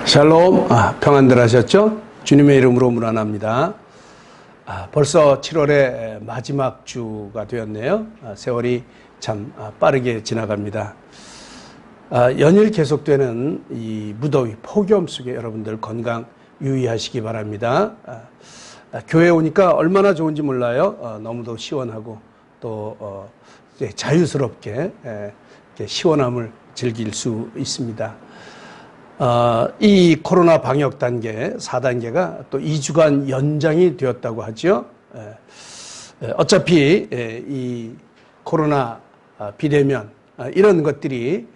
샬롬, 평안들 하셨죠? 주님의 이름으로 문안합니다. 벌써 7월의 마지막 주가 되었네요. 세월이 참 빠르게 지나갑니다. 연일 계속되는 이 무더위, 폭염 속에 여러분들 건강 유의하시기 바랍니다. 교회에 오니까 얼마나 좋은지 몰라요. 너무도 시원하고 또 자유스럽게 시원함을 즐길 수 있습니다. 이 코로나 방역 단계 4단계가 또 2주간 연장이 되었다고 하죠. 어차피 이 코로나 비대면 이런 것들이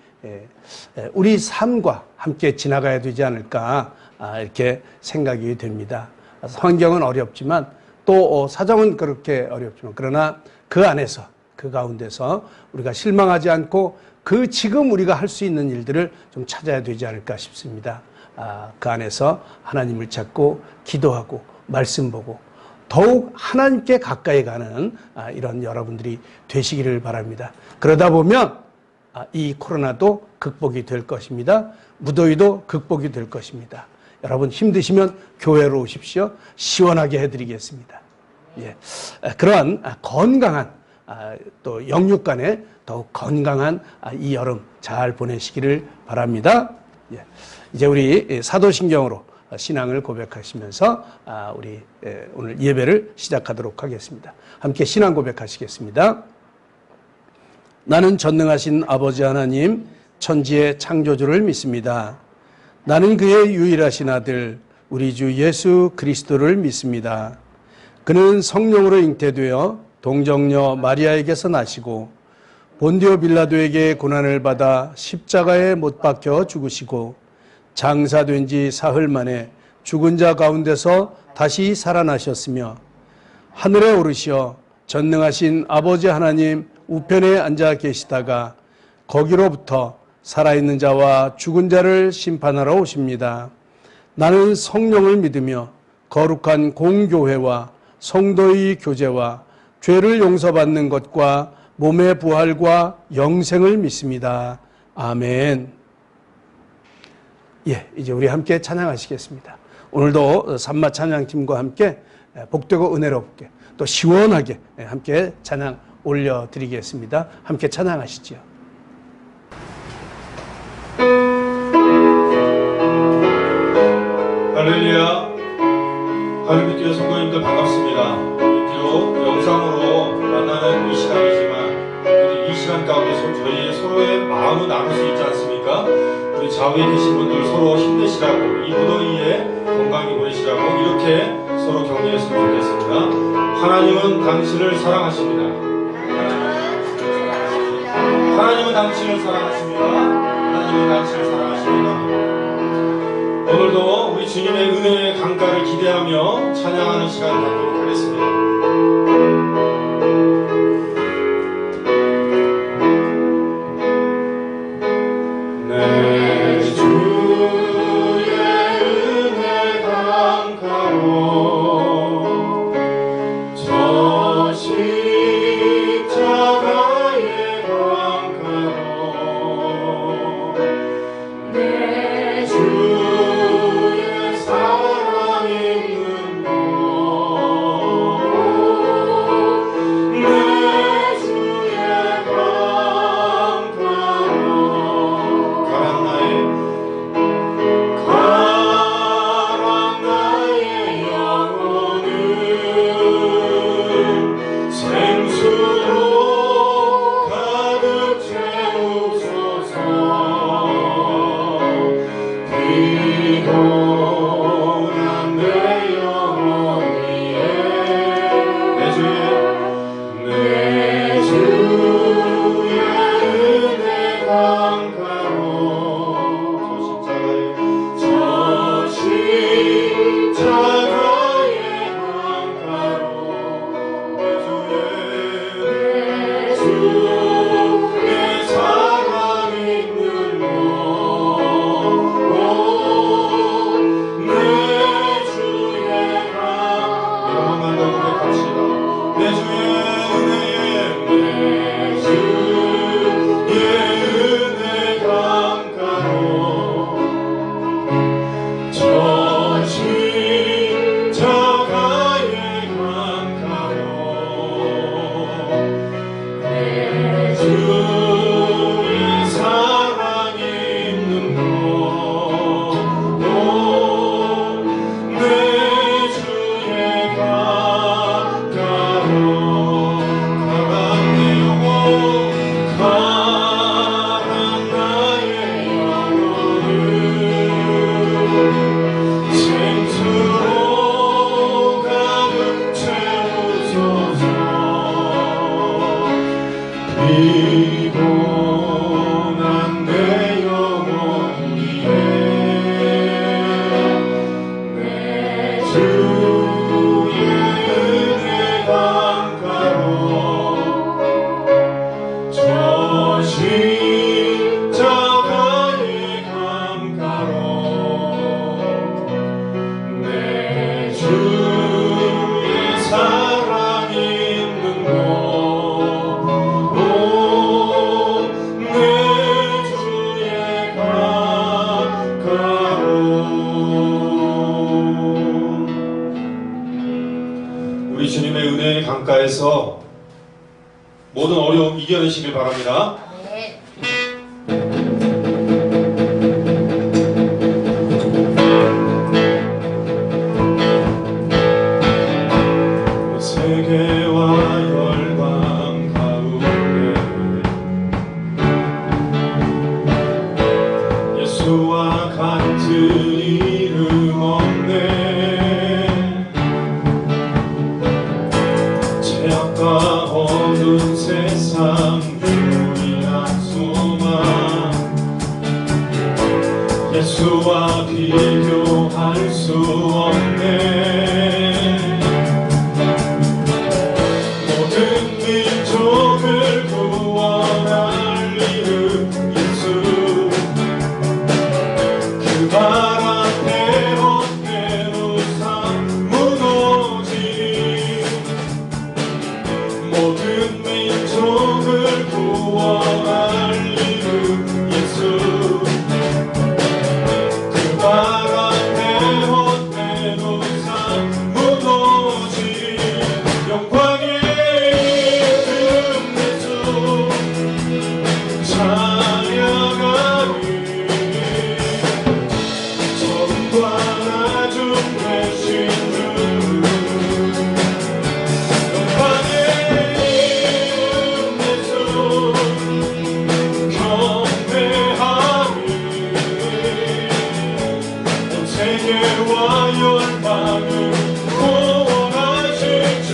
우리 삶과 함께 지나가야 되지 않을까 이렇게 생각이 됩니다. 환경은 어렵지만 또 사정은 그렇게 어렵지만 그러나 그 안에서 그 가운데서 우리가 실망하지 않고 그 지금 우리가 할 수 있는 일들을 좀 찾아야 되지 않을까 싶습니다. 그 안에서 하나님을 찾고 기도하고 말씀 보고 더욱 하나님께 가까이 가는 이런 여러분들이 되시기를 바랍니다. 그러다 보면 이 코로나도 극복이 될 것입니다. 무더위도 극복이 될 것입니다. 여러분 힘드시면 교회로 오십시오. 시원하게 해드리겠습니다. 그러한 건강한 또 영육 간에 더욱 건강한 이 여름 잘 보내시기를 바랍니다. 이제 우리 사도신경으로 신앙을 고백하시면서 우리 오늘 예배를 시작하도록 하겠습니다. 함께 신앙 고백하시겠습니다. 나는 전능하신 아버지 하나님 천지의 창조주를 믿습니다. 나는 그의 유일하신 아들 우리 주 예수 그리스도를 믿습니다. 그는 성령으로 잉태되어 동정녀 마리아에게서 나시고 본디오 빌라도에게 고난을 받아 십자가에 못 박혀 죽으시고 장사된 지 사흘 만에 죽은 자 가운데서 다시 살아나셨으며 하늘에 오르시어 전능하신 아버지 하나님 우편에 앉아 계시다가 거기로부터 살아있는 자와 죽은 자를 심판하러 오십니다. 나는 성령을 믿으며 거룩한 공교회와 성도의 교제와 죄를 용서받는 것과 몸의 부활과 영생을 믿습니다. 아멘. 이제 우리 함께 찬양하시겠습니다. 오늘도 산마 찬양팀과 함께 복되고 은혜롭게 또 시원하게 함께 찬양 올려드리겠습니다. 함께 찬양하시죠. 할렐루야. 하나님 교회 성도님들 반갑습니다. 비록 영상으로 만나는 이 시간이지만 이 시간 가운데서 저희 서로의 마음을 나눌 수 있지 않습니까? 우리 좌우에 계신 분들 서로 힘내시라고 이 무더위에 건강히 보내시라고 이렇게 서로 격려했으면 좋겠습니다. 하나님은 당신을 사랑하십니다. 하나님은 당신을 사랑하십니다. 하나님은 당신을 사랑하십니다. 오늘도 우리 주님의 은혜의 강가를 기대하며 찬양하는 시간을 갖도록 하겠습니다. 강가에서 모든 어려움 이겨내시길 바랍니다. 네. 세계와 열방 가운데 예수와 같은 이름 없네. 죄악과 어두운 세상 유일한 소망 예수와 비교할 수 없네. 민족을 구원할 이름 예수 그 발 앞에 헛되는 삶 무너진 모든 민족을 구원할 이름 예수 그 발 앞에 헛되는 삶 무너진 영광의 세계와 열방을 구원하실 주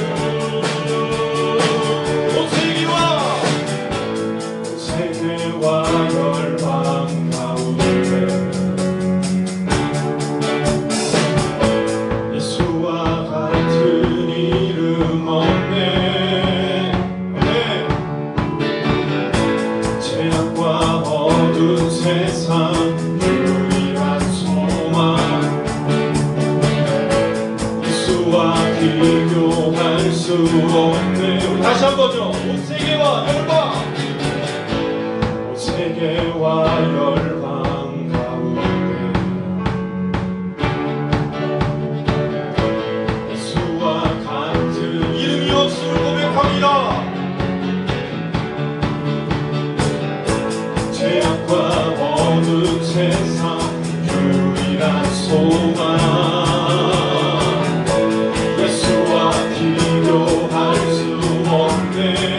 세계와 열방 가운데 예수와 같은 이름 없네. 죄악과 어두운 세상 유일한 소망 예수와 비교할 수 없네. 우리 다시 한 번요. 온 세계와 열방 세계와 열방 가운데 예수와 같은 이름이 없음을 고백합니다. 죄악과 어두운 세상 유일한 소망 예수와 비교할 수 없네.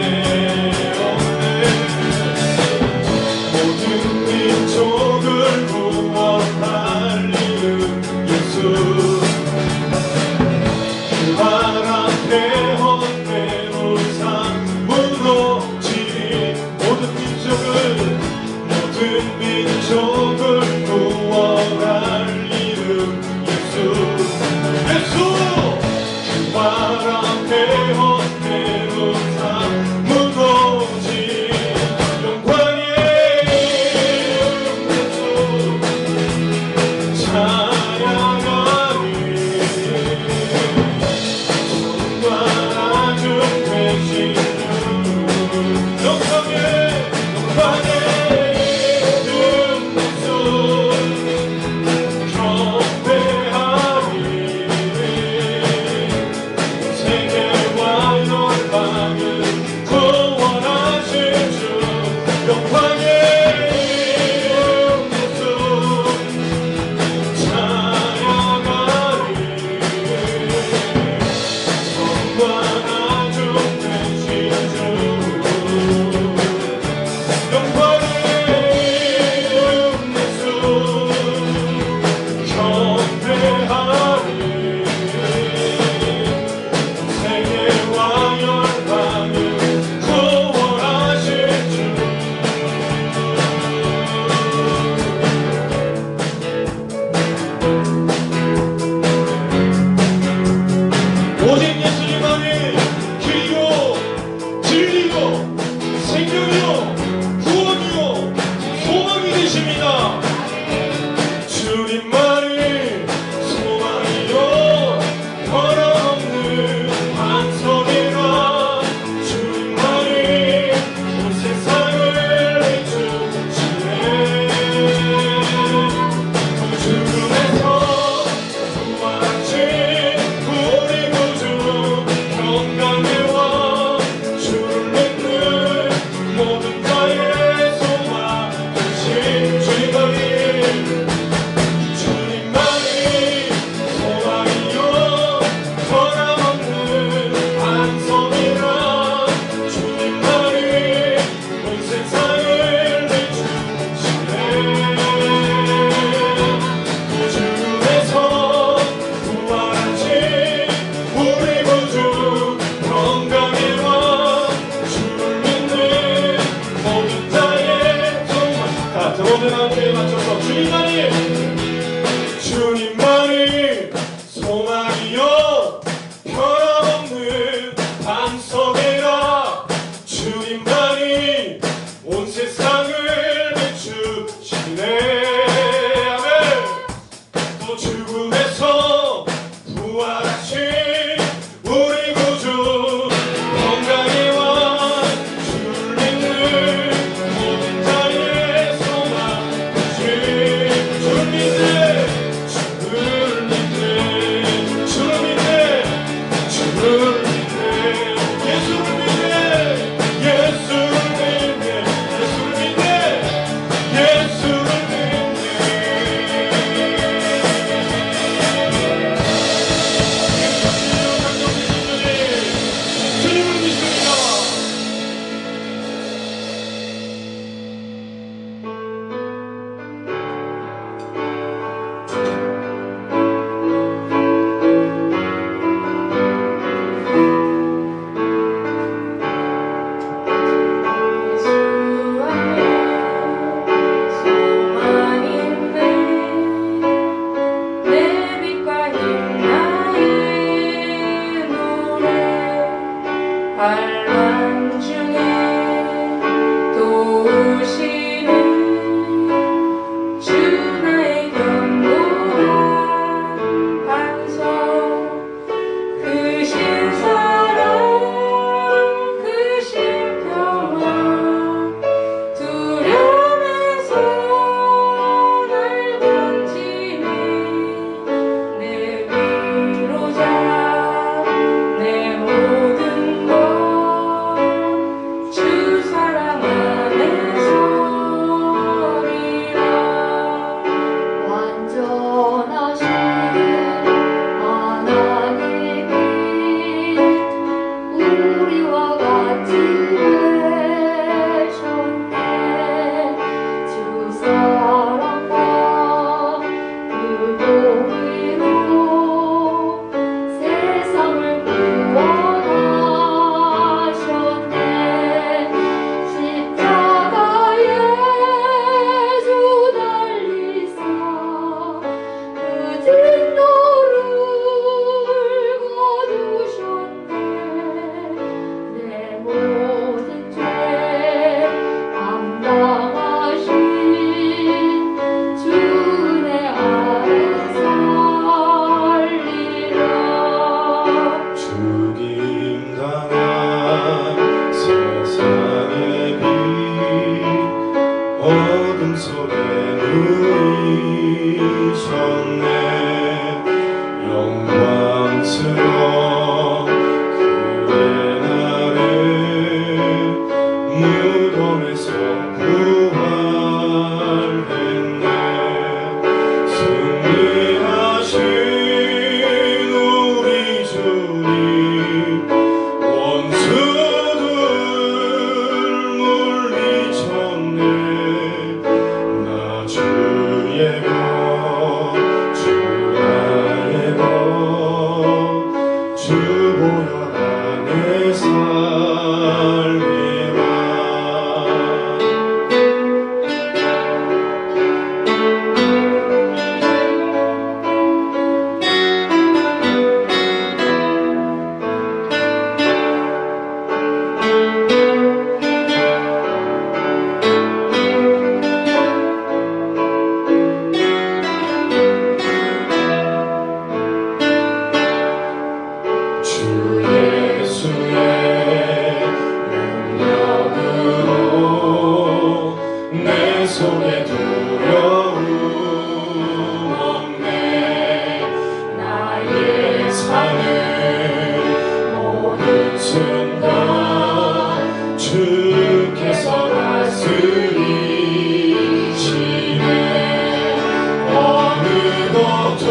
주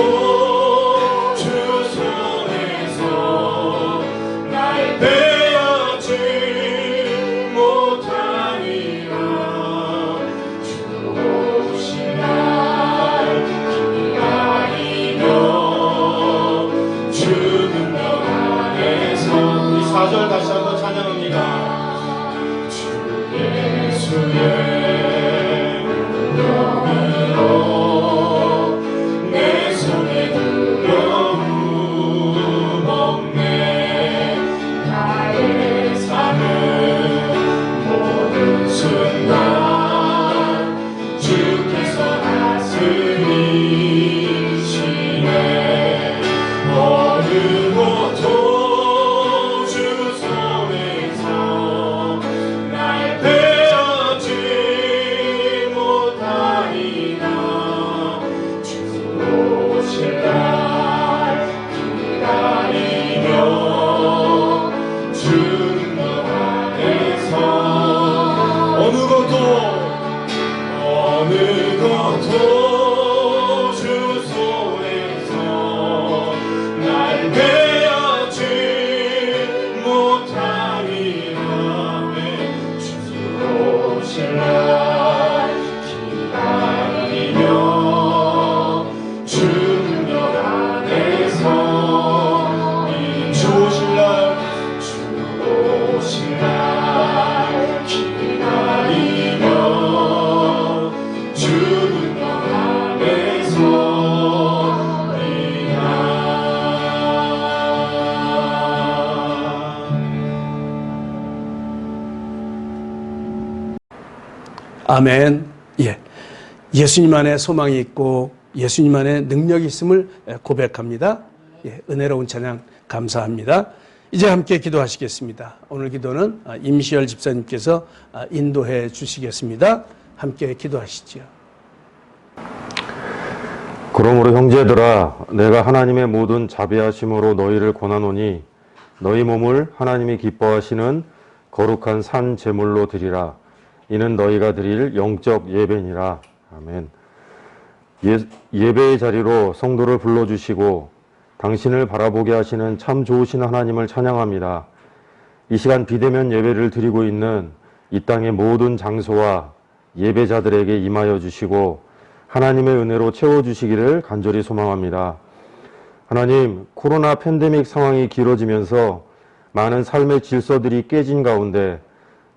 손에서 날 빼앗지 못하니라. 주 오신 날 기다리며 주 능력 안에서. 이 4절 다시 한번 찬양합니다. 주 예수의 명으로 내 손에 두려움 없네. 나의 삶은 모든 순간 주께서 다스리시네. 어느 곳도 주 손에서 날 빼앗지 못하리라. 주 오실 날 기다리며 주 능력 안에서 어느 것도 주 손에서 날 빼앗지 못하리라. 주 오실 날 기다리며 주 능력 안에서 주 오실 날 기다리며 주 능력 안에서 아멘. 예. 예수님 안에 소망이 있고 예수님 안에 능력이 있음을 고백합니다. 예. 은혜로운 찬양 감사합니다. 이제 함께 기도하시겠습니다. 오늘 기도는 임시열 집사님께서 인도해 주시겠습니다. 함께 기도하시지요. 그러므로 형제들아, 내가 하나님의 모든 자비하심으로 너희를 권하노니 너희 몸을 하나님이 기뻐하시는 거룩한 산 제물로 드리라. 이는 너희가 드릴 영적 예배니라. 아멘. 예배의 자리로 성도를 불러주시고 당신을 바라보게 하시는 참 좋으신 하나님을 찬양합니다. 이 시간 비대면 예배를 드리고 있는 이 땅의 모든 장소와 예배자들에게 임하여 주시고 하나님의 은혜로 채워주시기를 간절히 소망합니다. 하나님, 코로나 팬데믹 상황이 길어지면서 많은 삶의 질서들이 깨진 가운데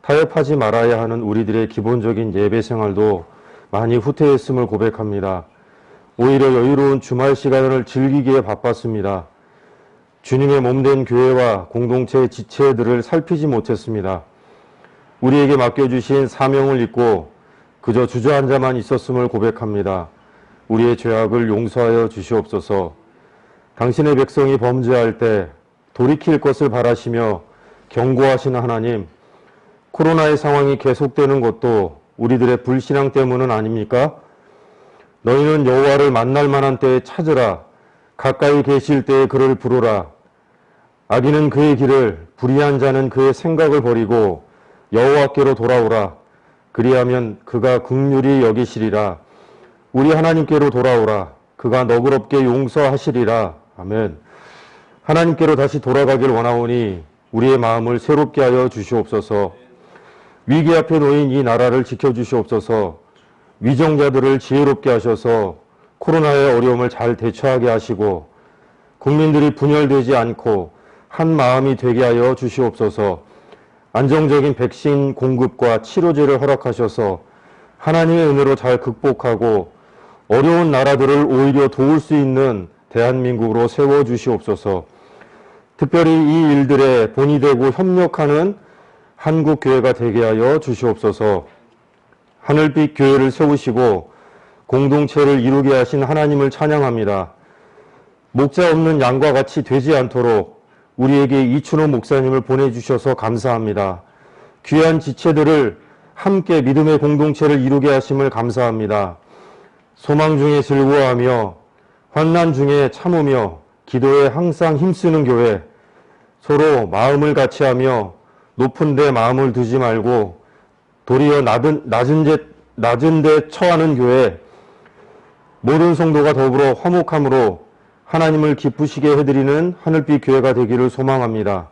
타협하지 말아야 하는 우리들의 기본적인 예배 생활도 많이 후퇴했음을 고백합니다. 오히려 여유로운 주말 시간을 즐기기에 바빴습니다. 주님의 몸된 교회와 공동체의 지체들을 살피지 못했습니다. 우리에게 맡겨주신 사명을 잊고 그저 주저앉아만 있었음을 고백합니다. 우리의 죄악을 용서하여 주시옵소서. 당신의 백성이 범죄할 때 돌이킬 것을 바라시며 경고하시는 하나님, 코로나의 상황이 계속되는 것도 우리들의 불신앙 때문은 아닙니까? 너희는 여호와를 만날 만한 때에 찾으라. 가까이 계실 때에 그를 부르라. 악인은 그의 길을, 불의한 자는 그의 생각을 버리고 여호와께로 돌아오라. 그리하면 그가 긍휼히 여기시리라. 우리 하나님께로 돌아오라. 그가 너그럽게 용서하시리라. 아멘. 하나님께로 다시 돌아가길 원하오니 우리의 마음을 새롭게 하여 주시옵소서. 위기 앞에 놓인 이 나라를 지켜주시옵소서. 위정자들을 지혜롭게 하셔서 코로나의 어려움을 잘 대처하게 하시고 국민들이 분열되지 않고 한 마음이 되게 하여 주시옵소서. 안정적인 백신 공급과 치료제를 허락하셔서 하나님의 은혜로 잘 극복하고 어려운 나라들을 오히려 도울 수 있는 대한민국으로 세워주시옵소서. 특별히 이 일들에 본이 되고 협력하는 한국교회가 되게 하여 주시옵소서. 하늘빛 교회를 세우시고 공동체를 이루게 하신 하나님을 찬양합니다. 목자 없는 양과 같이 되지 않도록 우리에게 이춘호 목사님을 보내주셔서 감사합니다. 귀한 지체들을 함께 믿음의 공동체를 이루게 하심을 감사합니다. 소망 중에 즐거워하며 환난 중에 참으며 기도에 항상 힘쓰는 교회, 서로 마음을 같이하며 높은 데 마음을 두지 말고 도리어 낮은 데 처하는 교회, 모든 성도가 더불어 화목함으로 하나님을 기쁘시게 해드리는 하늘빛 교회가 되기를 소망합니다.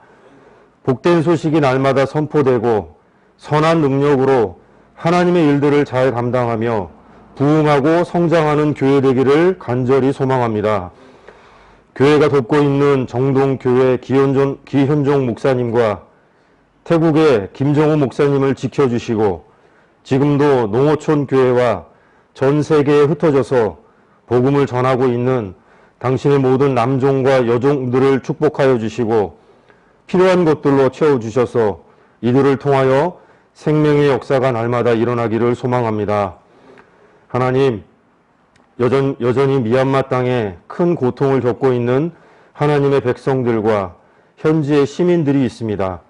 복된 소식이 날마다 선포되고 선한 능력으로 하나님의 일들을 잘 감당하며 부흥하고 성장하는 교회 되기를 간절히 소망합니다. 교회가 돕고 있는 정동교회 기현종 목사님과 태국의 김정우 목사님을 지켜주시고 지금도 농어촌 교회와 전 세계에 흩어져서 복음을 전하고 있는 당신의 모든 남종과 여종들을 축복하여 주시고 필요한 것들로 채워주셔서 이들을 통하여 생명의 역사가 날마다 일어나기를 소망합니다. 하나님, 여전히 미얀마 땅에 큰 고통을 겪고 있는 하나님의 백성들과 현지의 시민들이 있습니다.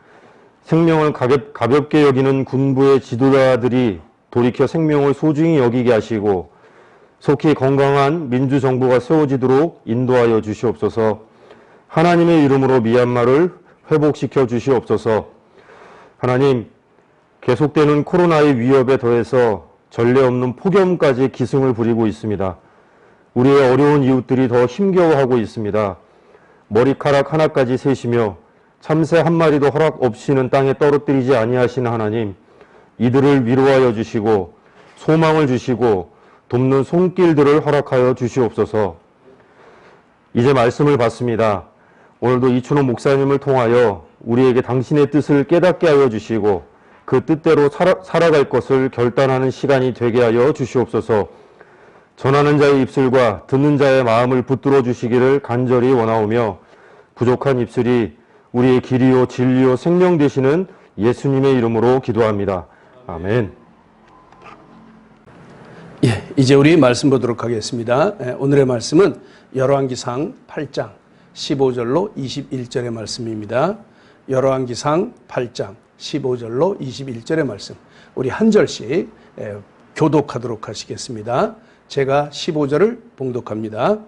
생명을 가볍게 여기는 군부의 지도자들이 돌이켜 생명을 소중히 여기게 하시고 속히 건강한 민주정부가 세워지도록 인도하여 주시옵소서. 하나님의 이름으로 미얀마를 회복시켜 주시옵소서. 하나님, 계속되는 코로나의 위협에 더해서 전례 없는 폭염까지 기승을 부리고 있습니다. 우리의 어려운 이웃들이 더 힘겨워하고 있습니다. 머리카락 하나까지 세시며 참새 한 마리도 허락 없이는 땅에 떨어뜨리지 아니하시는 하나님, 이들을 위로하여 주시고 소망을 주시고 돕는 손길들을 허락하여 주시옵소서. 이제 말씀을 받습니다. 오늘도 이춘호 목사님을 통하여 우리에게 당신의 뜻을 깨닫게 하여 주시고 그 뜻대로 살아갈 것을 결단하는 시간이 되게 하여 주시옵소서. 전하는 자의 입술과 듣는 자의 마음을 붙들어 주시기를 간절히 원하오며 부족한 입술이 우리의 길이요 진리요 생명 되시는 예수님의 이름으로 기도합니다. 아멘. 예, 이제 우리 말씀 보도록 하겠습니다. 오늘의 말씀은 열왕기상 8장 15절로 21절의 말씀입니다. 열왕기상 8장 15절로 21절의 말씀. 우리 한 절씩 교독하도록 하시겠습니다. 제가 15절을 봉독합니다.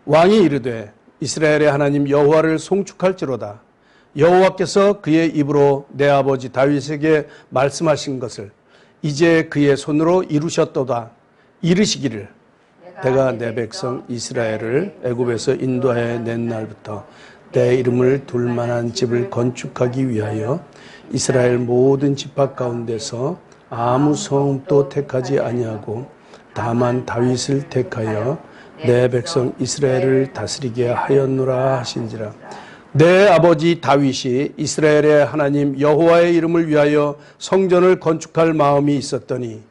왕이 이르되 이스라엘의 하나님 여호와를 송축할지로다. 여호와께서 그의 입으로 내 아버지 다윗에게 말씀하신 것을 이제 그의 손으로 이루셨도다. 이르시기를 내가 내 백성 이스라엘을 애굽에서 인도하여 낸 날부터 내 이름을 둘 만한 집을 건축하기 위하여 이스라엘 모든 지파 가운데서 아무 성읍도 택하지 아니하고 다만 다윗을 택하여 내 백성 이스라엘을 다스리게 하였노라 하신지라. 내 아버지 다윗이 이스라엘의 하나님 여호와의 이름을 위하여 성전을 건축할 마음이 있었더니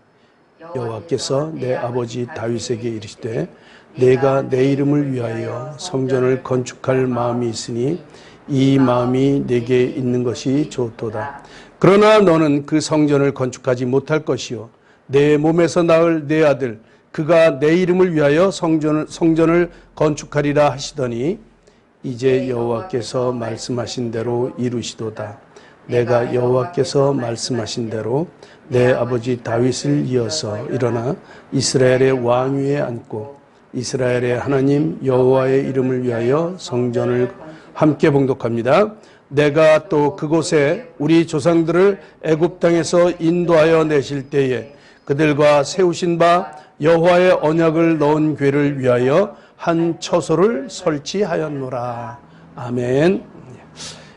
여호와께서 내 아버지 다윗에게 이르시되 내가 내 이름을 위하여 성전을 건축할 마음이 있으니 이 마음이 내게 있는 것이 좋도다. 그러나 너는 그 성전을 건축하지 못할 것이요 내 몸에서 낳을 내 아들 그가 내 이름을 위하여 성전을 건축하리라 하시더니 이제 여호와께서 말씀하신 대로 이루시도다. 내가 여호와께서 말씀하신 대로 내 아버지 다윗을 이어서 일어나 이스라엘의 왕위에 앉고 이스라엘의 하나님 여호와의 이름을 위하여 성전을 함께 봉독합니다. 내가 또 그곳에 우리 조상들을 애굽 땅에서 인도하여 내실 때에 그들과 세우신 바 여호와의 언약을 넣은 궤를 위하여 한 처소를 설치하였노라. 아멘.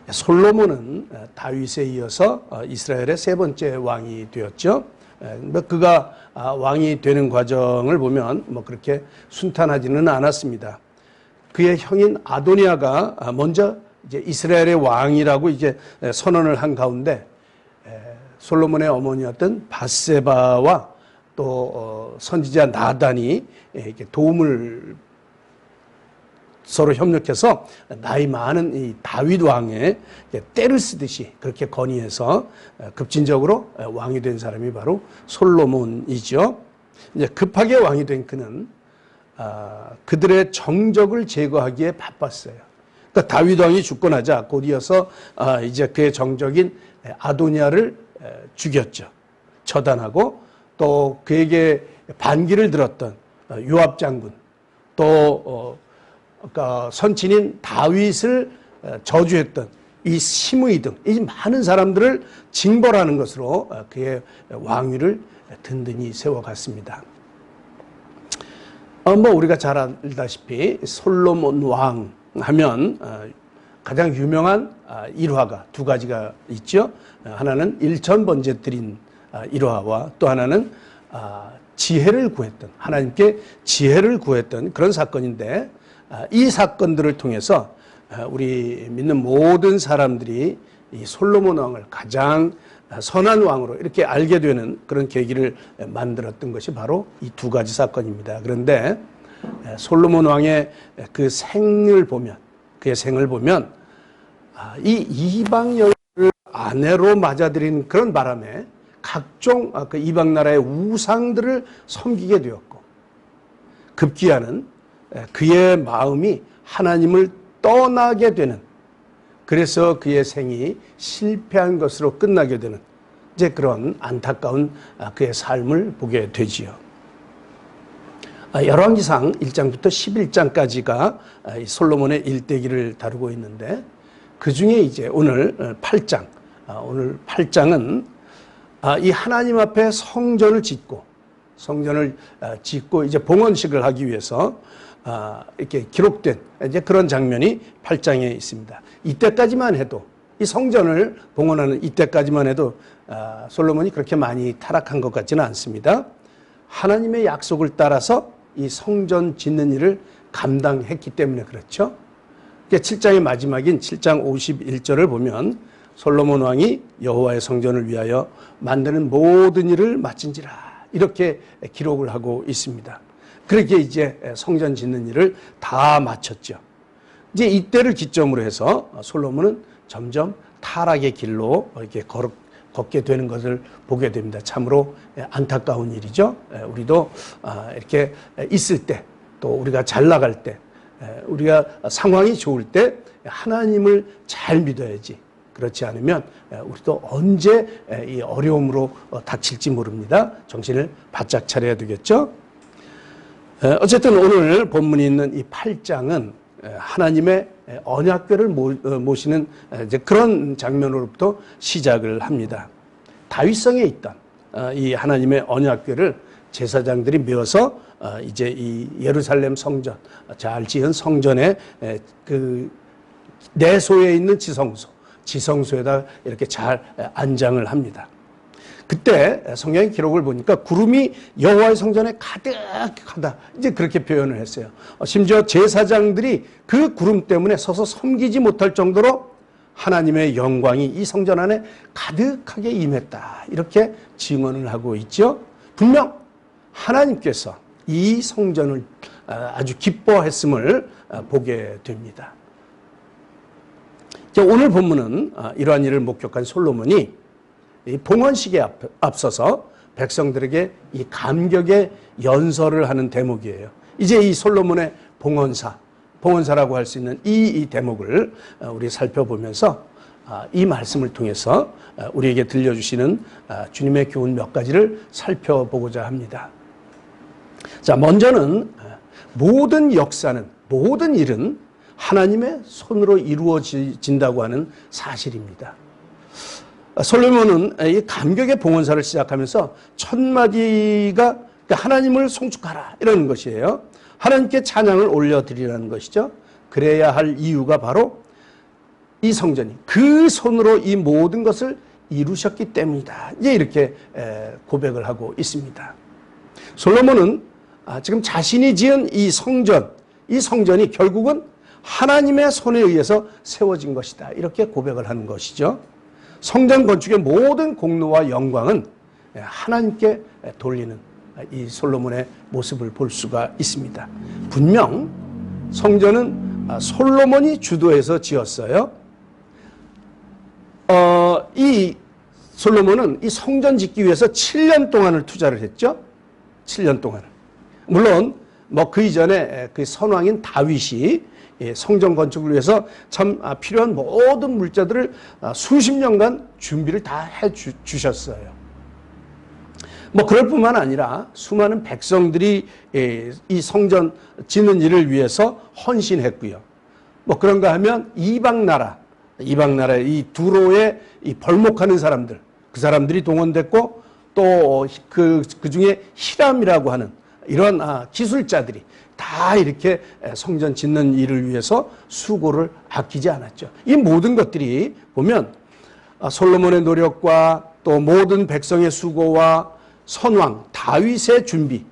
솔로몬은 다윗에 이어서 이스라엘의 세 번째 왕이 되었죠. 그가 왕이 되는 과정을 보면 그렇게 순탄하지는 않았습니다. 그의 형인 아도니아가 먼저 이제 이스라엘의 왕이라고 이제 선언을 한 가운데 솔로몬의 어머니였던 밧세바와 또 선지자 나단이 이렇게 도움을 서로 협력해서 나이 많은 이 다윗 왕의 때를 쓰듯이 그렇게 건의해서 급진적으로 왕이 된 사람이 바로 솔로몬이죠. 이제 급하게 왕이 된 그는 그들의 정적을 제거하기에 바빴어요. 그러니까 다윗 왕이 죽고 나자 곧이어서 이제 그의 정적인 아도니아를 죽였죠. 처단하고 또 그에게 반기를 들었던 요압 장군 또 그러니까 선친인 다윗을 저주했던 이 시므이 등 이 많은 사람들을 징벌하는 것으로 그의 왕위를 든든히 세워갔습니다. 뭐 우리가 잘 알다시피 솔로몬 왕 하면 가장 유명한 일화가 두 가지가 있죠. 하나는 일천번제 드린 일화와 또 하나는 지혜를 구했던, 하나님께 지혜를 구했던 그런 사건인데, 이 사건들을 통해서 우리 믿는 모든 사람들이 이 솔로몬 왕을 가장 선한 왕으로 이렇게 알게 되는 그런 계기를 만들었던 것이 바로 이 두 가지 사건입니다. 그런데 솔로몬 왕의 그 생을 보면, 그의 생을 보면 이 이방 여인을 아내로 맞아들인 그런 바람에 각종 그 이방 나라의 우상들을 섬기게 되었고, 급기야는 그의 마음이 하나님을 떠나게 되는, 그래서 그의 생이 실패한 것으로 끝나게 되는 이제 그런 안타까운 그의 삶을 보게 되지요. 열왕기상 1장부터 11장까지가 솔로몬의 일대기를 다루고 있는데, 그 중에 이제 오늘 8장, 오늘 8장은 이 하나님 앞에 성전을 짓고 이제 봉헌식을 하기 위해서 이렇게 기록된 이제 그런 장면이 8장에 있습니다. 이때까지만 해도, 이 성전을 봉헌하는 이때까지만 해도 솔로몬이 그렇게 많이 타락한 것 같지는 않습니다. 하나님의 약속을 따라서 이 성전 짓는 일을 감당했기 때문에 그렇죠. 7장의 마지막인 7장 51절을 보면 솔로몬 왕이 여호와의 성전을 위하여 만드는 모든 일을 마친지라, 이렇게 기록을 하고 있습니다. 그렇게 이제 성전 짓는 일을 다 마쳤죠. 이제 이때를 기점으로 해서 솔로몬은 점점 타락의 길로 이렇게 걷게 되는 것을 보게 됩니다. 참으로 안타까운 일이죠. 우리도 이렇게 있을 때, 또 우리가 잘 나갈 때, 우리가 상황이 좋을 때 하나님을 잘 믿어야지. 그렇지 않으면 우리도 언제 이 어려움으로 닥칠지 모릅니다. 정신을 바짝 차려야 되겠죠. 어쨌든 오늘 본문이 있는 이 8장은 하나님의 언약궤를 모시는 이제 그런 장면으로부터 시작을 합니다. 다윗성에 있던 이 하나님의 언약궤를 제사장들이 메어서 이제 이 예루살렘 성전, 잘 지은 성전의 그 내소에 있는 지성소에다 이렇게 잘 안장을 합니다. 그때 성경의 기록을 보니까 구름이 여호와의 성전에 가득하다, 이제 그렇게 표현을 했어요. 심지어 제사장들이 그 구름 때문에 서서 섬기지 못할 정도로 하나님의 영광이 이 성전 안에 가득하게 임했다, 이렇게 증언을 하고 있죠. 분명 하나님께서 이 성전을 아주 기뻐했음을 보게 됩니다. 오늘 본문은 이러한 일을 목격한 솔로몬이 이 봉헌식에 앞서서 백성들에게 이 감격의 연설을 하는 대목이에요. 이제 이 솔로몬의 봉헌사라고 할 수 있는 이 대목을 우리 살펴보면서 이 말씀을 통해서 우리에게 들려주시는 주님의 교훈 몇 가지를 살펴보고자 합니다. 자, 먼저는 모든 역사는, 모든 일은 하나님의 손으로 이루어진다고 하는 사실입니다. 솔로몬은 이 감격의 봉헌사를 시작하면서 첫 마디가 하나님을 송축하라, 이러는 것이에요. 하나님께 찬양을 올려드리라는 것이죠. 그래야 할 이유가 바로 이 성전이 그 손으로 이 모든 것을 이루셨기 때문이다, 이제 이렇게 고백을 하고 있습니다. 솔로몬은 지금 자신이 지은 이 성전이 결국은 하나님의 손에 의해서 세워진 것이다, 이렇게 고백을 하는 것이죠. 성전 건축의 모든 공로와 영광은 하나님께 돌리는 이 솔로몬의 모습을 볼 수가 있습니다. 분명 성전은 솔로몬이 주도해서 지었어요. 이 솔로몬은 이 성전 짓기 위해서 7년 동안을 투자를 했죠. 7년 동안을. 물론 그 이전에 그 선왕인 다윗이 성전 건축을 위해서 참 필요한 모든 물자들을 수십 년간 준비를 다 해 주셨어요. 그럴 뿐만 아니라 수많은 백성들이 이 성전 짓는 일을 위해서 헌신했고요. 그런가 하면 이방 나라의 이 두로에 이 벌목하는 사람들, 그 사람들이 동원됐고, 또 그 중에 히람이라고 하는 이런 기술자들이 다 이렇게 성전 짓는 일을 위해서 수고를 아끼지 않았죠. 이 모든 것들이 보면 솔로몬의 노력과 또 모든 백성의 수고와 선왕 다윗의 준비,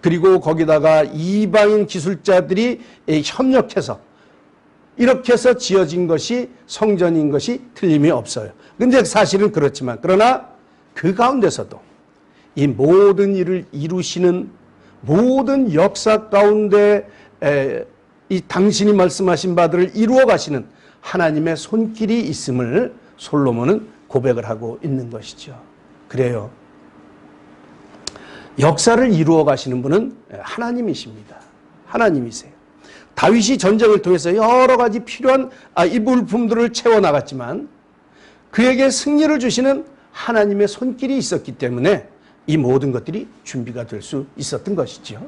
그리고 거기다가 이방인 기술자들이 협력해서 이렇게 해서 지어진 것이 성전인 것이 틀림이 없어요. 근데 사실은 그렇지만, 그러나 그 가운데서도 이 모든 일을 이루시는 모든 역사 가운데 이 당신이 말씀하신 바들을 이루어 가시는 하나님의 손길이 있음을 솔로몬은 고백을 하고 있는 것이죠. 그래요. 역사를 이루어 가시는 분은 하나님이십니다. 하나님이세요. 다윗이 전쟁을 통해서 여러 가지 필요한 이 물품들을 채워나갔지만 그에게 승리를 주시는 하나님의 손길이 있었기 때문에 이 모든 것들이 준비가 될 수 있었던 것이죠.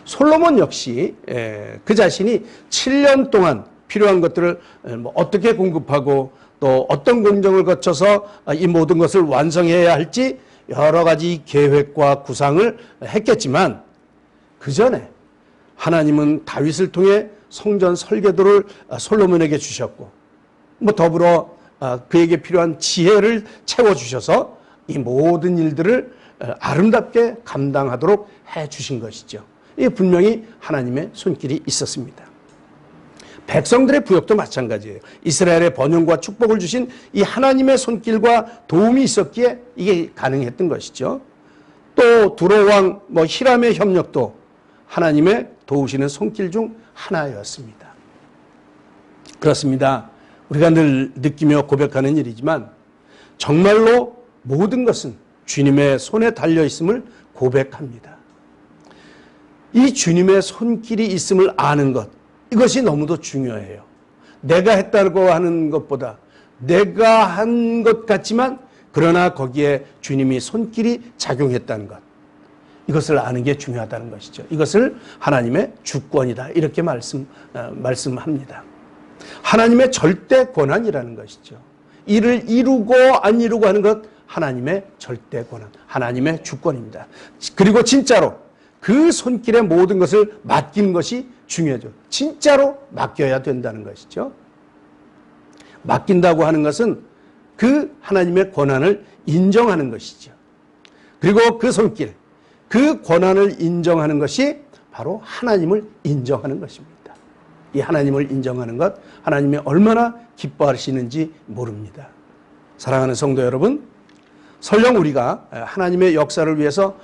솔로몬 역시 그 자신이 7년 동안 필요한 것들을 어떻게 공급하고 또 어떤 공정을 거쳐서 이 모든 것을 완성해야 할지 여러 가지 계획과 구상을 했겠지만, 그 전에 하나님은 다윗을 통해 성전 설계도를 솔로몬에게 주셨고, 더불어 그에게 필요한 지혜를 채워주셔서 이 모든 일들을 아름답게 감당하도록 해주신 것이죠. 이게 분명히 하나님의 손길이 있었습니다. 백성들의 부역도 마찬가지예요. 이스라엘의 번영과 축복을 주신 이 하나님의 손길과 도움이 있었기에 이게 가능했던 것이죠. 또 두로왕 히람의 협력도 하나님의 도우시는 손길 중 하나였습니다. 그렇습니다. 우리가 늘 느끼며 고백하는 일이지만 정말로 모든 것은 주님의 손에 달려있음을 고백합니다. 이 주님의 손길이 있음을 아는 것, 이것이 너무도 중요해요. 내가 했다고 하는 것보다 내가 한 것 같지만 그러나 거기에 주님이 손길이 작용했다는 것, 이것을 아는 게 중요하다는 것이죠. 이것을 하나님의 주권이다, 이렇게 말씀합니다. 하나님의 절대 권한이라는 것이죠. 일을 이루고 안 이루고 하는 것, 하나님의 절대 권한, 하나님의 주권입니다. 그리고 진짜로 그 손길에 모든 것을 맡기는 것이 중요하죠. 진짜로 맡겨야 된다는 것이죠. 맡긴다고 하는 것은 그 하나님의 권한을 인정하는 것이죠. 그리고 그 손길, 그 권한을 인정하는 것이 바로 하나님을 인정하는 것입니다. 이 하나님을 인정하는 것, 하나님이 얼마나 기뻐하시는지 모릅니다. 사랑하는 성도 여러분, 설령 우리가 하나님의 역사를 위해서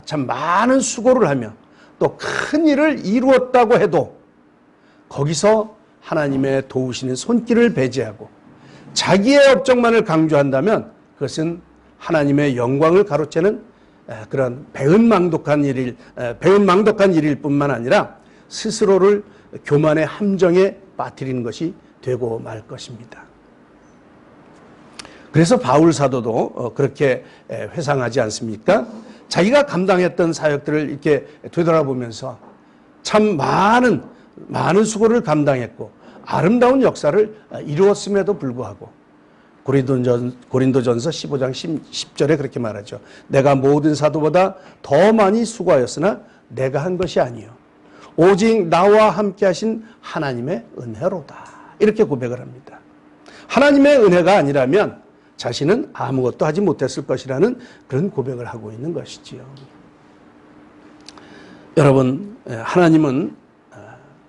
참 많은 수고를 하며 또 큰 일을 이루었다고 해도 거기서 하나님의 도우시는 손길을 배제하고 자기의 업적만을 강조한다면 그것은 하나님의 영광을 가로채는 그런 배은망덕한 일일 뿐만 아니라 스스로를 교만의 함정에 빠뜨리는 것이 되고 말 것입니다. 그래서 바울 사도도 그렇게 회상하지 않습니까? 자기가 감당했던 사역들을 이렇게 되돌아보면서 참 많은 수고를 감당했고 아름다운 역사를 이루었음에도 불구하고 고린도전서 15장 10절에 그렇게 말하죠. 내가 모든 사도보다 더 많이 수고하였으나 내가 한 것이 아니요 오직 나와 함께 하신 하나님의 은혜로다, 이렇게 고백을 합니다. 하나님의 은혜가 아니라면 자신은 아무것도 하지 못했을 것이라는 그런 고백을 하고 있는 것이지요. 여러분, 하나님은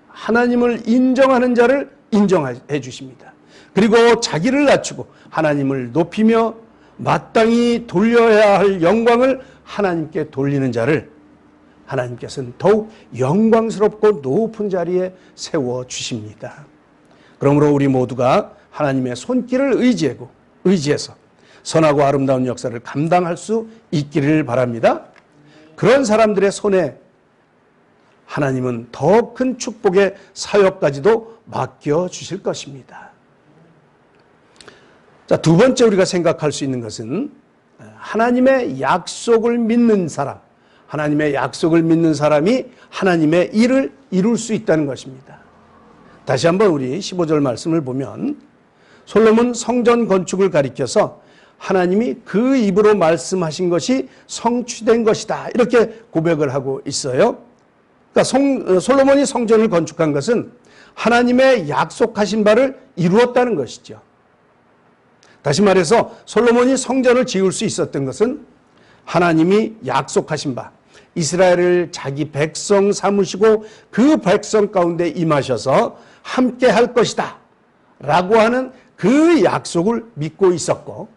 하나님을 인정하는 자를 인정해 주십니다. 그리고 자기를 낮추고 하나님을 높이며 마땅히 돌려야 할 영광을 하나님께 돌리는 자를 하나님께서는 더욱 영광스럽고 높은 자리에 세워주십니다. 그러므로 우리 모두가 하나님의 손길을 의지해서 선하고 아름다운 역사를 감당할 수 있기를 바랍니다. 그런 사람들의 손에 하나님은 더 큰 축복의 사역까지도 맡겨주실 것입니다. 자, 두 번째 우리가 생각할 수 있는 것은 하나님의 약속을 믿는 사람, 하나님의 약속을 믿는 사람이 하나님의 일을 이룰 수 있다는 것입니다. 다시 한번 우리 15절 말씀을 보면 솔로몬 성전 건축을 가리켜서 하나님이 그 입으로 말씀하신 것이 성취된 것이다. 이렇게 고백을 하고 있어요. 그러니까 솔로몬이 성전을 건축한 것은 하나님의 약속하신 바를 이루었다는 것이죠. 다시 말해서 솔로몬이 성전을 지을 수 있었던 것은 하나님이 약속하신 바, 이스라엘을 자기 백성 삼으시고 그 백성 가운데 임하셔서 함께 할 것이다 라고 하는 그 약속을 믿고 있었고,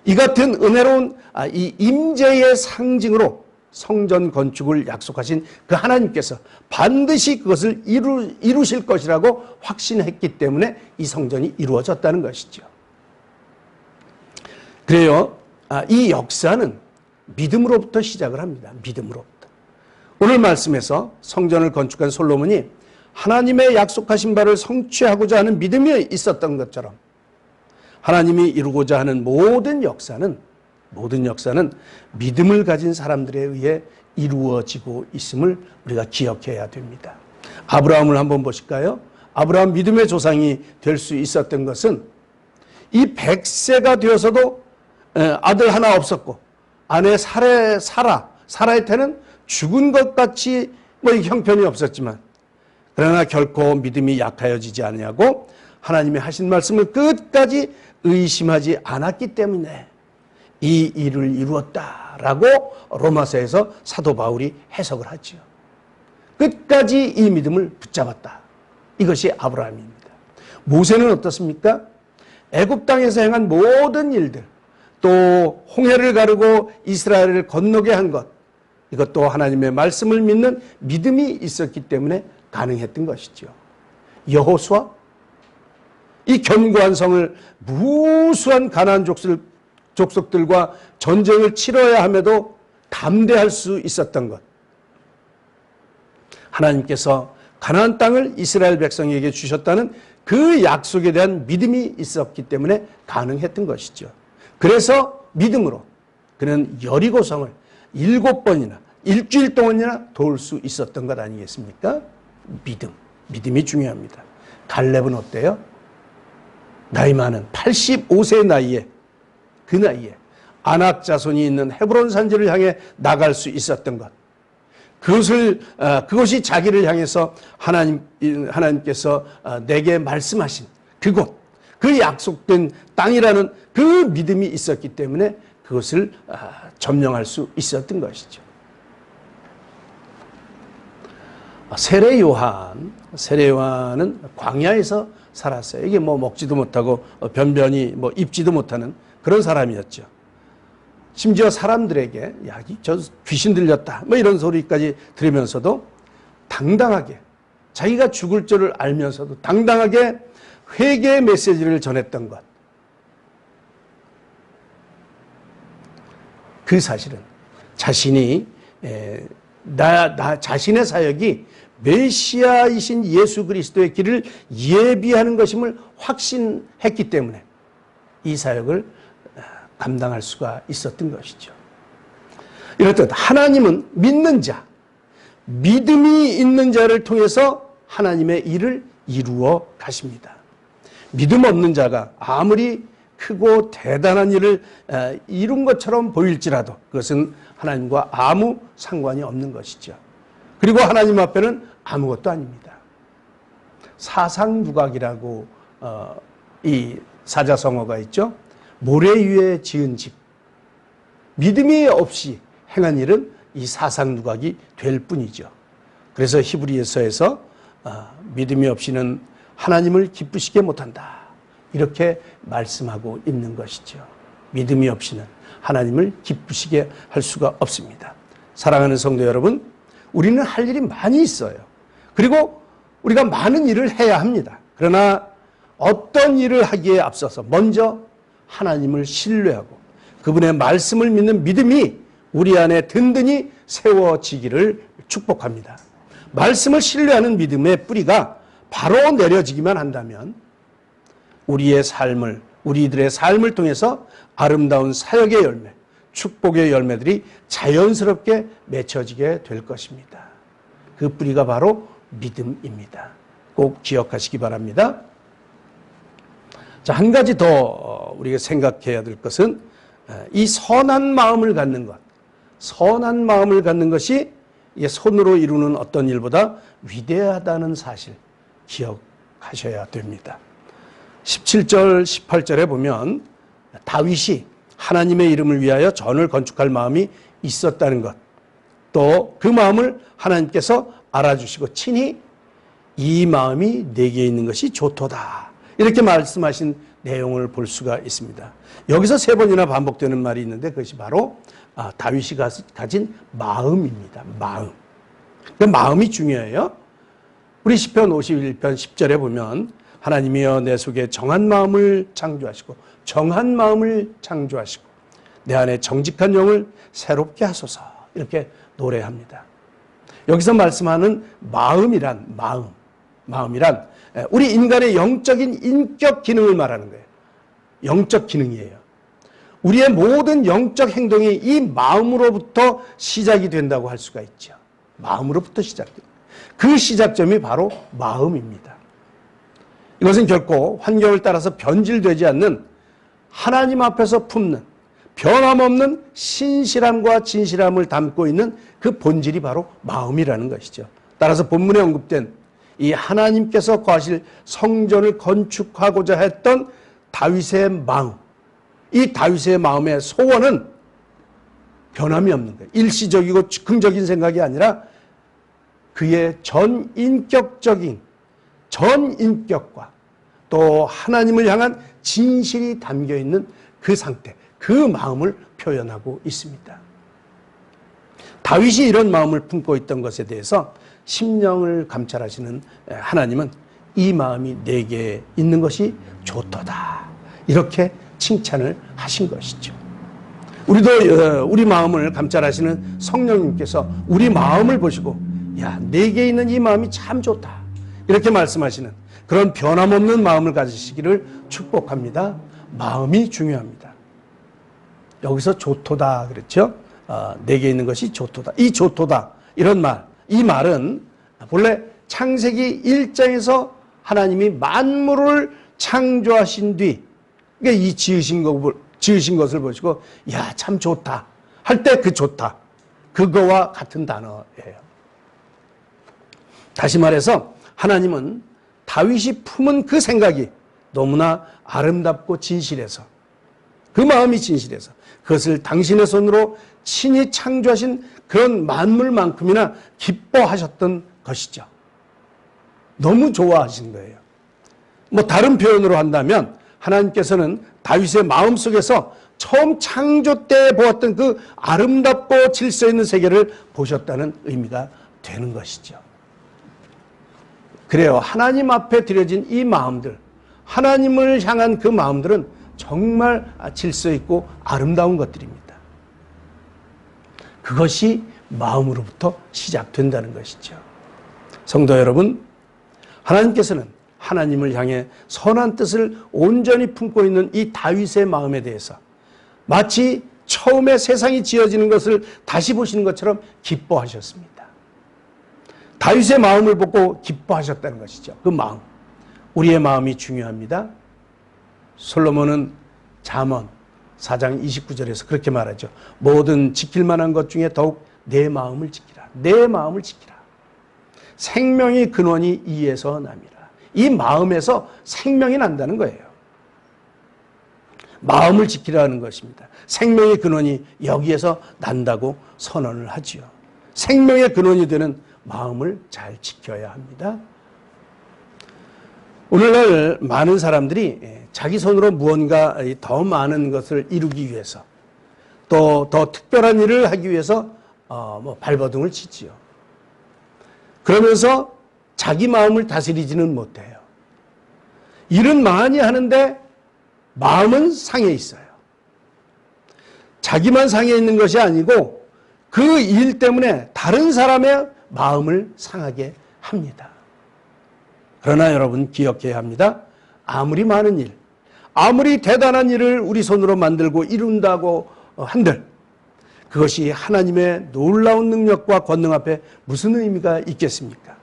이 같은 은혜로운 이 임재의 상징으로 성전 건축을 약속하신 그 하나님께서 반드시 그것을 이루실 것이라고 확신했기 때문에 이 성전이 이루어졌다는 것이죠. 그래요. 이 역사는 믿음으로부터 시작을 합니다. 믿음으로부터. 오늘 말씀에서 성전을 건축한 솔로몬이 하나님의 약속하신 바를 성취하고자 하는 믿음이 있었던 것처럼 하나님이 이루고자 하는 모든 역사는 믿음을 가진 사람들에 의해 이루어지고 있음을 우리가 기억해야 됩니다. 아브라함을 한번 보실까요? 아브라함 믿음의 조상이 될 수 있었던 것은 이 100세가 되어서도 아들 하나 없었고, 아내 사라의 태는 죽은 것 같이 형편이 없었지만, 그러나 결코 믿음이 약하여지지 아니하고 하나님이 하신 말씀을 끝까지 의심하지 않았기 때문에 이 일을 이루었다라고 로마서에서 사도 바울이 해석을 하죠. 끝까지 이 믿음을 붙잡았다. 이것이 아브라함입니다. 모세는 어떻습니까? 애굽 땅에서 행한 모든 일들, 또 홍해를 가르고 이스라엘을 건너게 한 것, 이것도 하나님의 말씀을 믿는 믿음이 있었기 때문에 가능했던 것이죠. 여호수아, 이 견고한 성을 무수한 가나안 족속들과 전쟁을 치러야 함에도 담대할 수 있었던 것, 하나님께서 가나안 땅을 이스라엘 백성에게 주셨다는 그 약속에 대한 믿음이 있었기 때문에 가능했던 것이죠. 그래서 믿음으로 그는 여리고성을 7번이나 일주일 동안이나 도울 수 있었던 것 아니겠습니까? 믿음이 중요합니다. 갈렙은 어때요? 나이 많은 85세 나이에, 그 나이에 아낙 자손이 있는 헤브론 산지를 향해 나갈 수 있었던 것, 그것이 자기를 향해서 하나님께서 내게 말씀하신 그곳, 그 약속된 땅이라는 그 믿음이 있었기 때문에 그것을 점령할 수 있었던 것이죠. 세례 요한은 광야에서 살았어요. 이게 먹지도 못하고 변변히 입지도 못하는 그런 사람이었죠. 심지어 사람들에게 저 귀신 들렸다 이런 소리까지 들으면서도 당당하게, 자기가 죽을 줄을 알면서도 당당하게 회개의 메시지를 전했던 것, 그 사실은 자신이 자신의 사역이 메시아이신 예수 그리스도의 길을 예비하는 것임을 확신했기 때문에 이 사역을 감당할 수가 있었던 것이죠. 이렇듯 하나님은 믿는 자, 믿음이 있는 자를 통해서 하나님의 일을 이루어 가십니다. 믿음 없는 자가 아무리 크고 대단한 일을 이룬 것처럼 보일지라도 그것은 하나님과 아무 상관이 없는 것이죠. 그리고 하나님 앞에는 아무것도 아닙니다. 사상누각이라고 이 사자성어가 있죠. 모래 위에 지은 집, 믿음이 없이 행한 일은 이 사상누각이 될 뿐이죠. 그래서 히브리서에서 믿음이 없이는 하나님을 기쁘시게 못한다, 이렇게 말씀하고 있는 것이죠. 믿음이 없이는 하나님을 기쁘시게 할 수가 없습니다. 사랑하는 성도 여러분, 우리는 할 일이 많이 있어요. 그리고 우리가 많은 일을 해야 합니다. 그러나 어떤 일을 하기에 앞서서 먼저 하나님을 신뢰하고 그분의 말씀을 믿는 믿음이 우리 안에 든든히 세워지기를 축복합니다. 말씀을 신뢰하는 믿음의 뿌리가 바로 내려지기만 한다면 우리들의 삶을 통해서 아름다운 사역의 열매, 축복의 열매들이 자연스럽게 맺혀지게 될 것입니다. 그 뿌리가 바로 믿음입니다. 꼭 기억하시기 바랍니다. 자, 한 가지 더 우리가 생각해야 될 것은 이 선한 마음을 갖는 것, 선한 마음을 갖는 것이 이게 손으로 이루는 어떤 일보다 위대하다는 사실 기억하셔야 됩니다. 17절, 18절에 보면 다윗이 하나님의 이름을 위하여 전을 건축할 마음이 있었다는 것, 또 그 마음을 하나님께서 알아주시고 친히 이 마음이 내게 있는 것이 좋도다, 이렇게 말씀하신 내용을 볼 수가 있습니다. 여기서 세 번이나 반복되는 말이 있는데 그것이 바로 다윗이 가진 마음입니다. 마음. 그 마음이 중요해요. 우리 시편 51편 10절에 보면 하나님이여 내 속에 정한 마음을 창조하시고 정한 마음을 창조하시고 내 안에 정직한 영을 새롭게 하소서, 이렇게 노래합니다. 여기서 말씀하는 마음이란 마음이란 우리 인간의 영적인 인격 기능을 말하는 거예요. 영적 기능이에요. 우리의 모든 영적 행동이 이 마음으로부터 시작이 된다고 할 수가 있죠. 마음으로부터 시작돼요. 그 시작점이 바로 마음입니다. 이것은 결코 환경을 따라서 변질되지 않는 하나님 앞에서 품는 변함없는 신실함과 진실함을 담고 있는 그 본질이 바로 마음이라는 것이죠. 따라서 본문에 언급된 이 하나님께서 거하실 성전을 건축하고자 했던 다윗의 마음, 이 다윗의 마음의 소원은 변함이 없는 거예요. 일시적이고 즉흥적인 생각이 아니라 그의 전인격적인 전인격과 또 하나님을 향한 진실이 담겨있는 그 상태, 그 마음을 표현하고 있습니다. 다윗이 이런 마음을 품고 있던 것에 대해서 심령을 감찰하시는 하나님은 이 마음이 내게 있는 것이 좋도다, 이렇게 칭찬을 하신 것이죠. 우리도 우리 마음을 감찰하시는 성령님께서 우리 마음을 보시고 야, 내게 있는 이 마음이 참 좋다, 이렇게 말씀하시는 그런 변함없는 마음을 가지시기를 축복합니다. 마음이 중요합니다. 여기서 좋도다 그랬죠. 내게 있는 것이 좋도다. 이 좋도다, 이런 말, 이 말은 본래 창세기 1장에서 하나님이 만물을 창조하신 뒤, 그러니까 이 지으신 것을 보시고 야, 참 좋다 할 때 그 좋다, 그거와 같은 단어예요. 다시 말해서 하나님은 다윗이 품은 그 생각이 너무나 아름답고 진실해서, 그 마음이 진실해서 그것을 당신의 손으로 친히 창조하신 그런 만물만큼이나 기뻐하셨던 것이죠. 너무 좋아하신 거예요. 다른 표현으로 한다면 하나님께서는 다윗의 마음속에서 처음 창조 때 보았던 그 아름답고 질서 있는 세계를 보셨다는 의미가 되는 것이죠. 그래요. 하나님 앞에 드려진 이 마음들, 하나님을 향한 그 마음들은 정말 질서 있고 아름다운 것들입니다. 그것이 마음으로부터 시작된다는 것이죠. 성도 여러분, 하나님께서는 하나님을 향해 선한 뜻을 온전히 품고 있는 이 다윗의 마음에 대해서 마치 처음에 세상이 지어지는 것을 다시 보시는 것처럼 기뻐하셨습니다. 다윗의 마음을 보고 기뻐하셨다는 것이죠. 그 마음, 우리의 마음이 중요합니다. 솔로몬은 잠언 4장 29절에서 그렇게 말하죠. 모든 지킬 만한 것 중에 더욱 내 마음을 지키라. 내 마음을 지키라. 생명의 근원이 이에서 남이라. 이 마음에서 생명이 난다는 거예요. 마음을 지키라는 것입니다. 생명의 근원이 여기에서 난다고 선언을 하지요. 생명의 근원이 되는 마음을 잘 지켜야 합니다. 오늘날 많은 사람들이 자기 손으로 무언가 더 많은 것을 이루기 위해서 또 더 특별한 일을 하기 위해서 발버둥을 치지요. 그러면서 자기 마음을 다스리지는 못해요. 일은 많이 하는데 마음은 상해 있어요. 자기만 상해 있는 것이 아니고 그 일 때문에 다른 사람의 마음을 상하게 합니다. 그러나 여러분 기억해야 합니다. 아무리 많은 일, 아무리 대단한 일을 우리 손으로 만들고 이룬다고 한들 그것이 하나님의 놀라운 능력과 권능 앞에 무슨 의미가 있겠습니까?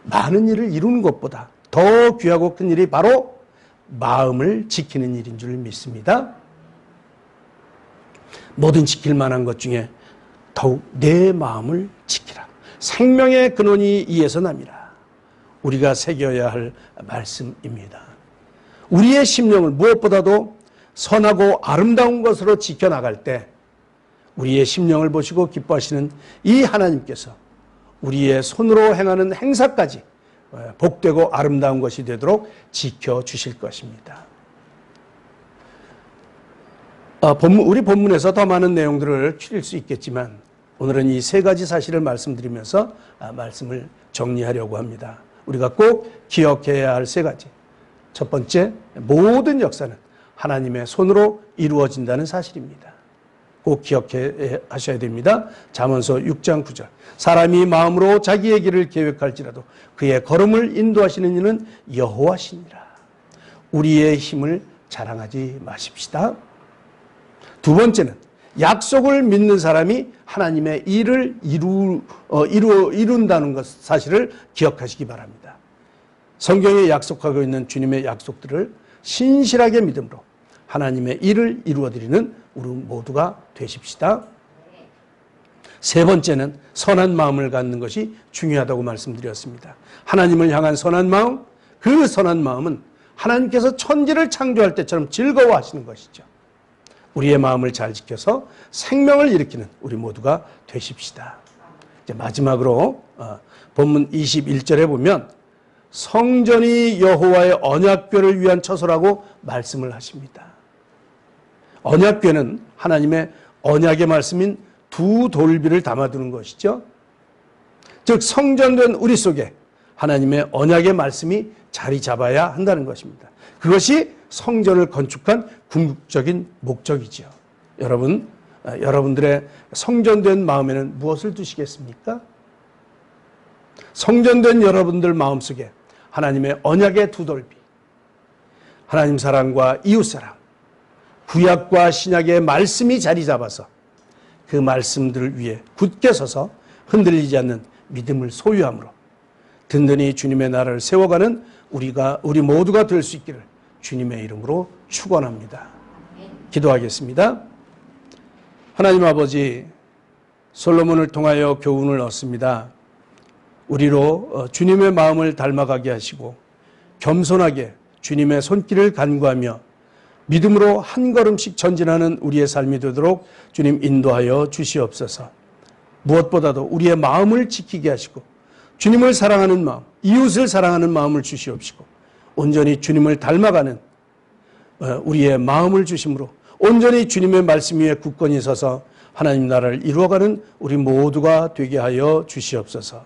많은 일을 이루는 것보다 더 귀하고 큰 일이 바로 마음을 지키는 일인 줄 믿습니다. 모든 지킬 만한 것 중에 더욱 내 마음을 지키라. 생명의 근원이 이에서 남이라. 우리가 새겨야 할 말씀입니다. 우리의 심령을 무엇보다도 선하고 아름다운 것으로 지켜나갈 때 우리의 심령을 보시고 기뻐하시는 이 하나님께서 우리의 손으로 행하는 행사까지 복되고 아름다운 것이 되도록 지켜주실 것입니다. 우리 본문에서 더 많은 내용들을 추릴 수 있겠지만 오늘은 이 세 가지 사실을 말씀드리면서 말씀을 정리하려고 합니다. 우리가 꼭 기억해야 할 세 가지. 첫 번째, 모든 역사는 하나님의 손으로 이루어진다는 사실입니다. 꼭 기억해 하셔야 됩니다. 잠언서 6장 9절. 사람이 마음으로 자기의 길을 계획할지라도 그의 걸음을 인도하시는 이는 여호와시니라. 우리의 힘을 자랑하지 마십시다. 두 번째는 약속을 믿는 사람이 하나님의 일을 이룬다는 것 사실을 기억하시기 바랍니다. 성경에 약속하고 있는 주님의 약속들을 신실하게 믿음으로 하나님의 일을 이루어드리는 우리 모두가 되십시다. 세 번째는 선한 마음을 갖는 것이 중요하다고 말씀드렸습니다. 하나님을 향한 선한 마음, 그 선한 마음은 하나님께서 천지를 창조할 때처럼 즐거워하시는 것이죠. 우리의 마음을 잘 지켜서 생명을 일으키는 우리 모두가 되십시다. 이제 마지막으로 본문 21절에 보면 성전이 여호와의 언약궤를 위한 처소라고 말씀을 하십니다. 언약궤는 하나님의 언약의 말씀인 두 돌비를 담아두는 것이죠. 즉 성전된 우리 속에 하나님의 언약의 말씀이 자리 잡아야 한다는 것입니다. 그것이 성전을 건축한 궁극적인 목적이죠. 여러분들의 성전된 마음에는 무엇을 두시겠습니까? 성전된 여러분들 마음속에 하나님의 언약의 두 돌비, 하나님 사랑과 이웃 사랑, 구약과 신약의 말씀이 자리 잡아서 그 말씀들을 위해 굳게 서서 흔들리지 않는 믿음을 소유함으로 든든히 주님의 나라를 세워가는 우리 모두가 될 수 있기를 주님의 이름으로 축원합니다. 기도하겠습니다. 하나님 아버지, 솔로몬을 통하여 교훈을 얻습니다. 우리로 주님의 마음을 닮아가게 하시고 겸손하게 주님의 손길을 간구하며 믿음으로 한 걸음씩 전진하는 우리의 삶이 되도록 주님 인도하여 주시옵소서. 무엇보다도 우리의 마음을 지키게 하시고 주님을 사랑하는 마음, 이웃을 사랑하는 마음을 주시옵시고 온전히 주님을 닮아가는 우리의 마음을 주심으로 온전히 주님의 말씀 위에 굳건히 서서 하나님 나라를 이루어가는 우리 모두가 되게 하여 주시옵소서.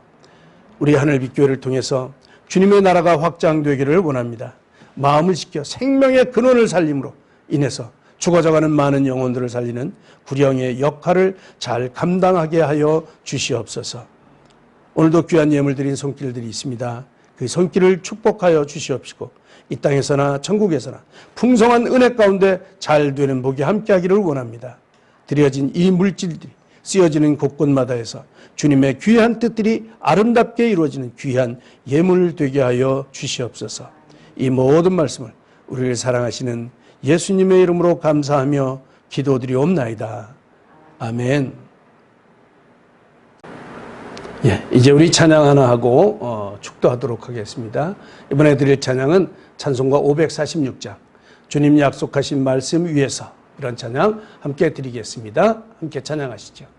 우리 하늘빛교회를 통해서 주님의 나라가 확장되기를 원합니다. 마음을 지켜 생명의 근원을 살림으로 인해서 죽어져가는 많은 영혼들을 살리는 구령의 역할을 잘 감당하게 하여 주시옵소서. 오늘도 귀한 예물 드린 손길들이 있습니다. 그 손길을 축복하여 주시옵시고 이 땅에서나 천국에서나 풍성한 은혜 가운데 잘 되는 복이 함께하기를 원합니다. 드려진 이 물질들이 쓰여지는 곳곳마다에서 주님의 귀한 뜻들이 아름답게 이루어지는 귀한 예물 되게 하여 주시옵소서. 이 모든 말씀을 우리를 사랑하시는 예수님의 이름으로 감사하며 기도드리옵나이다. 아멘. 이제 우리 찬양 하나 하고 축도하도록 하겠습니다. 이번에 드릴 찬양은 찬송가 546장 주님 약속하신 말씀 위에서 이런 찬양 함께 드리겠습니다. 함께 찬양하시죠.